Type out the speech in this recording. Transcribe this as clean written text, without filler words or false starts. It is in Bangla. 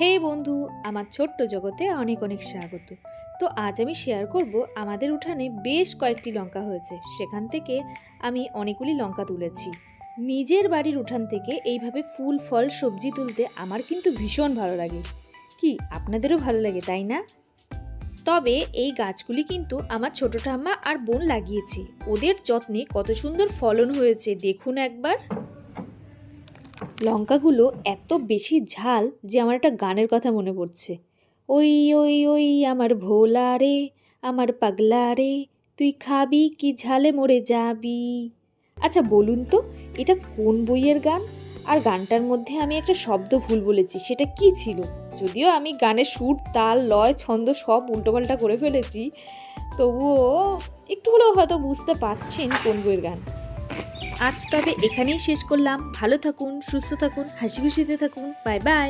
হে বন্ধু, আমার ছোট্ট জগতে অনেক অনেক স্বাগত। তো আজ আমি শেয়ার করব আমাদের উঠানে বেশ কয়েকটি লঙ্কা হয়েছে, সেখান থেকে আমি অনেকগুলি লঙ্কা তুলেছি। নিজের বাড়ির উঠান থেকে এইভাবে ফুল ফল সবজি তুলতে আমার কিন্তু ভীষণ ভালো লাগে। কি আপনাদেরও ভালো লাগে তাই না? তবে এই গাছগুলি কিন্তু আমার ছোট ঠাম্মা আর বোন লাগিয়েছে। ওদের যত্নে কত সুন্দর ফলন হয়েছে দেখুন একবার। লঙ্কাগুলো এত বেশি ঝাল যে আমার একটা গানের কথা মনে পড়ছে। ওই ওই ওই আমার ভোলা রে, আমার পাগলা রে, তুই খাবি কি ঝালে মরে যাবি। আচ্ছা বলুন তো, এটা কোন বইয়ের গান? আর গানটার মধ্যে আমি একটা শব্দ ভুল বলেছি, সেটা কি ছিল? যদিও আমি গানের সুর তাল লয় ছন্দ সব উল্টোপাল্টা করে ফেলেছি, তবুও একটু হলেও হয়তো বুঝতে পারছেন কোন বইয়ের গান। আজ তবে এখানেই শেষ করলাম। ভালো থাকুন, সুস্থ থাকুন, হাসি খুশিতে থাকুন। Bye bye.